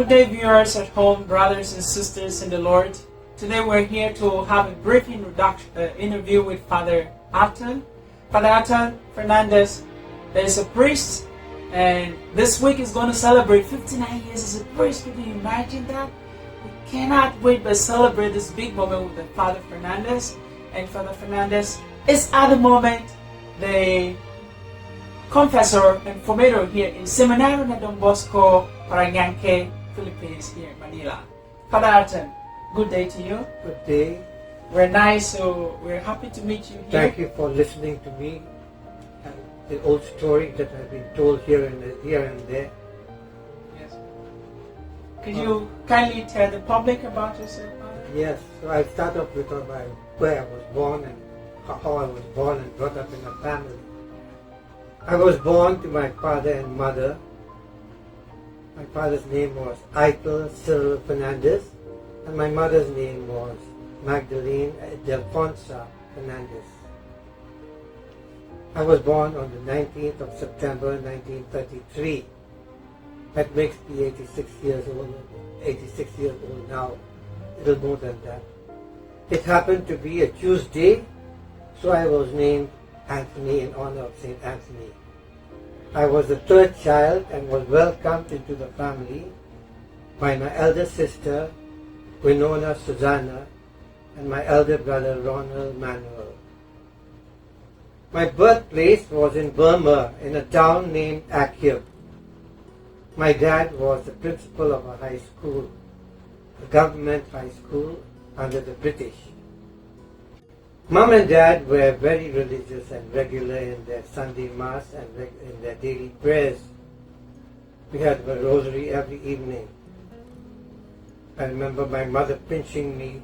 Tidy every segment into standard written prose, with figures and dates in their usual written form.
Good day, viewers at home, brothers and sisters in the Lord. Today we're here to have a brief interview with Father Alton. Father Alton Fernandez is a priest, and this week is going to celebrate 59 years as a priest. Can you imagine that? We cannot wait but celebrate this big moment with Father Fernandez. And Father Fernandez is at the moment the confessor and formator here in Seminario na Don Bosco, Paranaque, Philippines, here in Manila. Father Alton, good day to you. Good day. We're we're happy to meet you here. Thank you for listening to me and the old story that I've been told here and there. Yes. Could you kindly tell the public about yourself, Father? Yes. So I start off with where I was born and how I was born and brought up in a family. I was born to my father and mother. My father's name was Alton Fernandez, and my mother's name was Magdalene Delfonsa Fernandez. I was born on the 19th of September 1933. That makes me 86 years old now, a little more than that. It happened to be a Tuesday, so I was named Anthony in honor of St. Anthony. I was the third child and was welcomed into the family by my elder sister, Winona Susanna, and my elder brother, Ronald Manuel. My birthplace was in Burma, in a town named Akyab. My dad was the principal of a high school, a government high school under the British. Mom and Dad were very religious and regular in their Sunday Mass and in their daily prayers. We had a rosary every evening. I remember my mother pinching me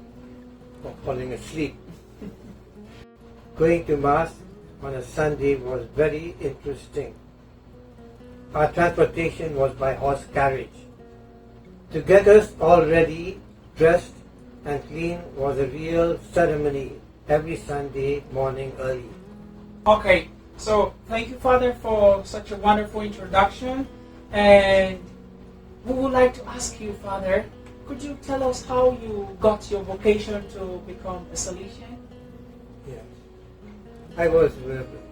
for falling asleep. Going to Mass on a Sunday was very interesting. Our transportation was by horse carriage. To get us all ready, dressed and clean was a real ceremony every Sunday morning early. Okay, so thank you, Father, for such a wonderful introduction. And we would like to ask you, Father, could you tell us how you got your vocation to become a Salesian? Yes. I was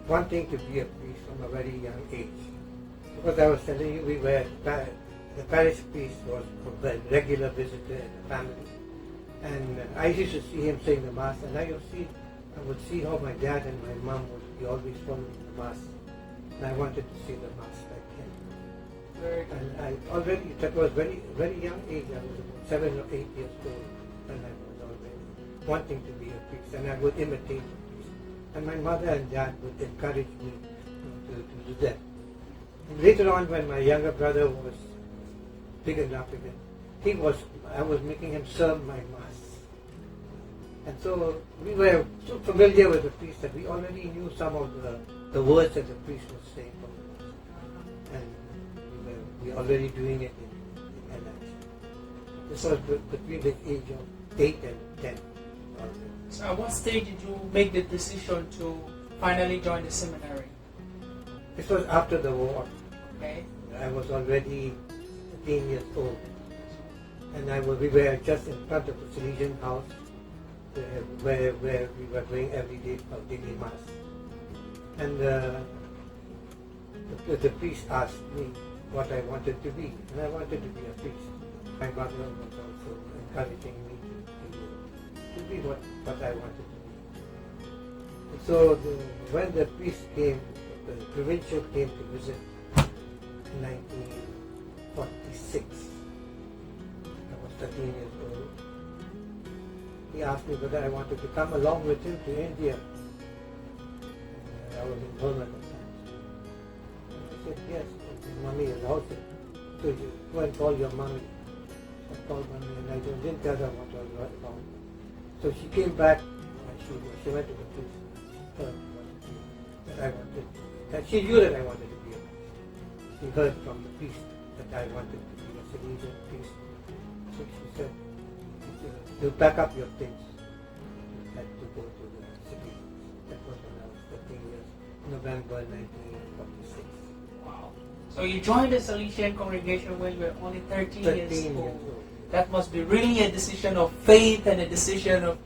wanting to be a priest from a very young age. Because I was telling you, the parish priest was a regular visitor in the family. And I used to see him saying the Mass, and I would see how my dad and my mom would be always following the Mass. And I wanted to see the Mass like him. And that was very, very young age. I was about 7 or 8 years old, and I was already wanting to be a priest, and I would imitate the priest. And my mother and dad would encourage me to do that. And later on, when my younger brother was big enough again, I was making him serve my Mass. And so we were so familiar with the priest that we already knew some of the words that the priest was saying from the Mass. And we were already doing it in action. This was between the age of 8 and 10. So at what stage did you make the decision to finally join the seminary? This was after the war. Okay. I was already 13 years old. And we were just in front of the Salesian house where we were going every day for daily Mass. And the priest asked me what I wanted to be, and I wanted to be a priest. My mother was also encouraging me to be what I wanted to be. And so when the priest came, the provincial came to visit in 1946, 13 years old. He asked me whether I wanted to come along with him to India. I was in Burma at the time. I said, yes, Mommy is out there. So you go and call your mommy. I called Mommy and I didn't tell her what I was about. So she came back and she went to the priest. That she knew that I wanted to be a priest. She heard from the priest that I wanted to be a Salesian priest. So she said, you pack up your things. You had to go to the city. That was when I was 13 years, November 1946. Wow. So you joined the Salesian congregation when you were only 13 years 13 old. years old. That must be really a decision of faith and a decision of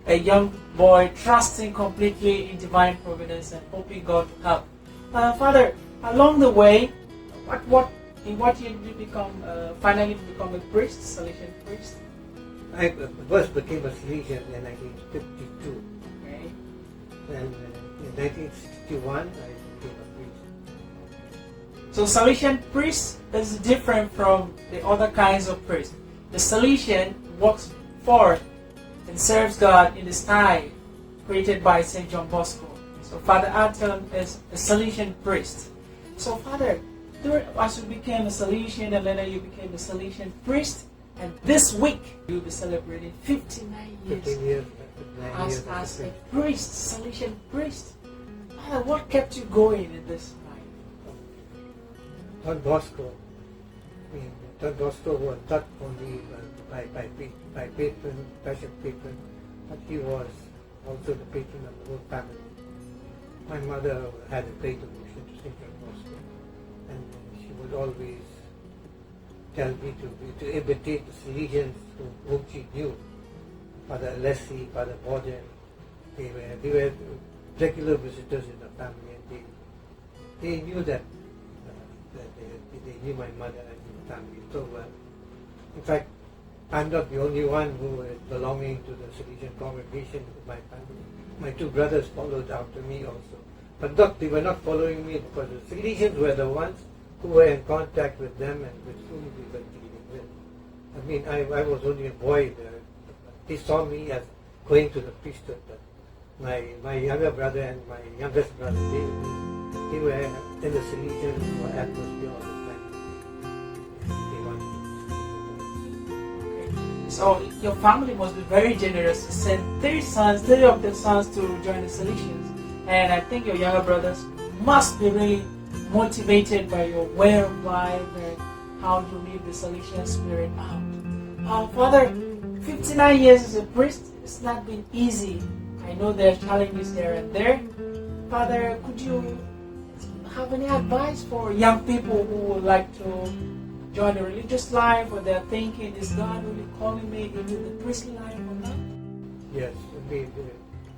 a young boy trusting completely in divine providence and hoping God to help. Father, along the way, in what year did you finally become a priest, Salesian priest? I first became a Salesian in 1952. Okay. And in 1961, I became a priest. So Salesian priest is different from the other kinds of priests. The Salesian works for and serves God in the style created by St. John Bosco. So Father Alton is a Salesian priest. So Father, as you became a Salesian and later you became a Salesian priest, and this week you'll be celebrating 59 years, 15 years, as a priest, Salesian priest. Father, what kept you going in this life? John Bosco. John Bosco was not only by patron, passion patron, but he was also the patron of the whole family. My mother had a great devotion to St. John Bosco, and she would always tell me to imitate the Salesians whom she knew. Father Alessi, Father Borden, they were regular visitors in the family, and they knew that they knew my mother and the family so well. In fact, I'm not the only one who is belonging to the Salesian congregation in my family. My two brothers followed after me also. But they were not following me because the Salesians were the ones who were in contact with them and with whom we were dealing with. I mean, I was only a boy there. They saw me as going to the priesthood. But my younger brother and my youngest brother, they were in the Salesian atmosphere all the time. They wanted to. So your family must be very generous to send three of their sons to join the Salesians. And I think your younger brothers must be really motivated by your way of life and how you live the Salesian spirit out. Father, 59 years as a priest, it's not been easy. I know there are challenges there and there. Father, could you have any advice for young people who would like to join the religious life, or they're thinking, is God really calling me into the priestly life or not? Yes,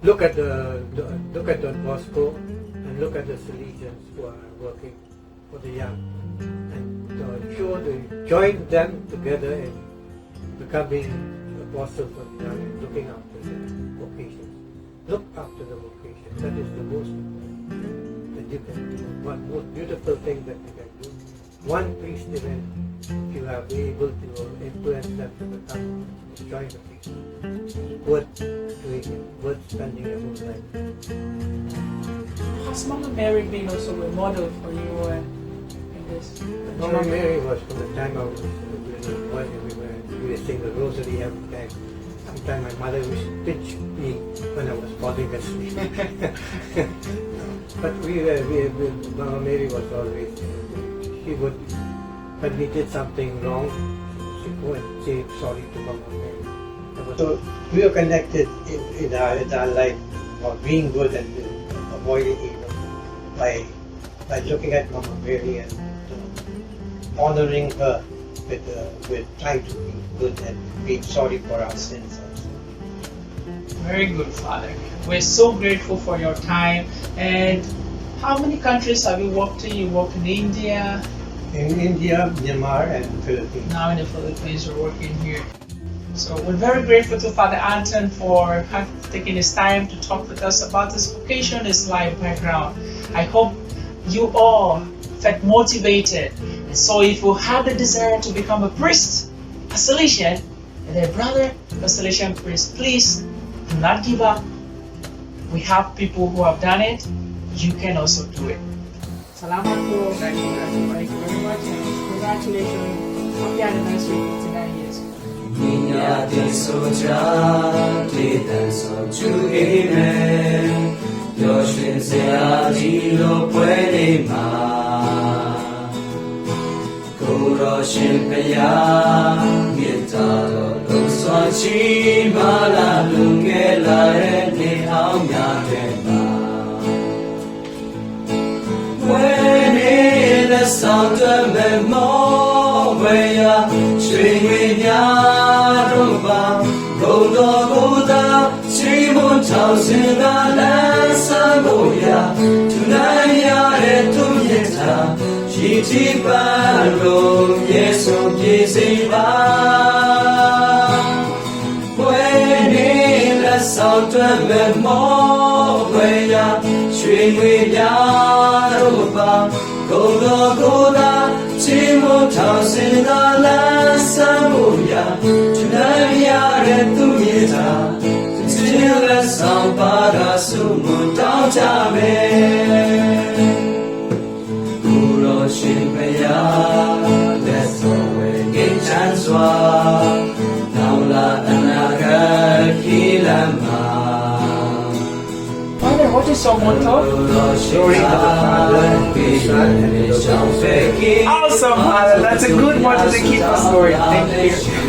look at Don Bosco and look at the Salesians who are working for the young, and join them together in becoming apostles of the young and looking after the vocations. Look after the vocation. That is the most important that you can do. One most beautiful thing that you can do. One priest event, if you are able to influence them to become join the priesthood. Worth doing it, worth spending your whole life. Has Mama Mary been also a model for you in this? Mama Mary was from the time I was a little boy, we were saying the rosary every time. Sometimes my mother used to pinch me when I was falling asleep. But Mama Mary was always, she would, when we did something wrong, she'd go and say sorry to Mama Mary. So we are connected in our life about being good and avoiding evil by looking at Mama Mary and honoring her with trying to be good and being sorry for our sins also. Very good, Father. We're so grateful for your time. And how many countries have you worked in? You worked in India? In India, Myanmar, and Philippines. Now in the Philippines, you're working here. So we're very grateful to Father Alton for taking his time to talk with us about his vocation, his life background. I hope you all felt motivated. And so if you have the desire to become a priest, a Salesian, and a brother, a Salesian priest, please do not give up. We have people who have done it. You can also do it. Salamat po. Thank you very much. Congratulations. Happy anniversary, 59 years. Niña de soja, de tan soju amen. Yoshin sea lo puede más. Kuroshin paya, mitado lo sochi mala lungela ni aumya de ma. When in the လက်ဆောင်တွဲမဲ့မောဝေယရွှေငွေများတို့ပါဂုံတော်ကိုသာချီးမွမ်းထောင်စင်သာလန်းဆန်းဖို့ရာသူနိုင်ရတဲ့သူမြတ်တာရည်ကြည်ပါလို့ယေရှုပြည့်စေပါဝေနေလက်ဆောင်တွဲမဲ့မောဝေယရွှေငွေများတို့ပါဂုံတော်ကိုသာချီးမွမ်းထောင်စင်သာလန်းဆန်းဖို့ရာသူနိုင်ရတဲ့သူမြတ်တာလက်ဆောင်ပါကဆုမွန်တောင်းကြမယ်ကိုရောရှင်ဘုရားလက်တော်ဝေငင်ချမ်းစွာနောင်လာအနာဂတ်ခီလမ်းမှာ Father, what is your motto? Glory to the Father, the Son, and the Holy Spirit. Awesome, Father. That's a good motto to keep us going. Thank you.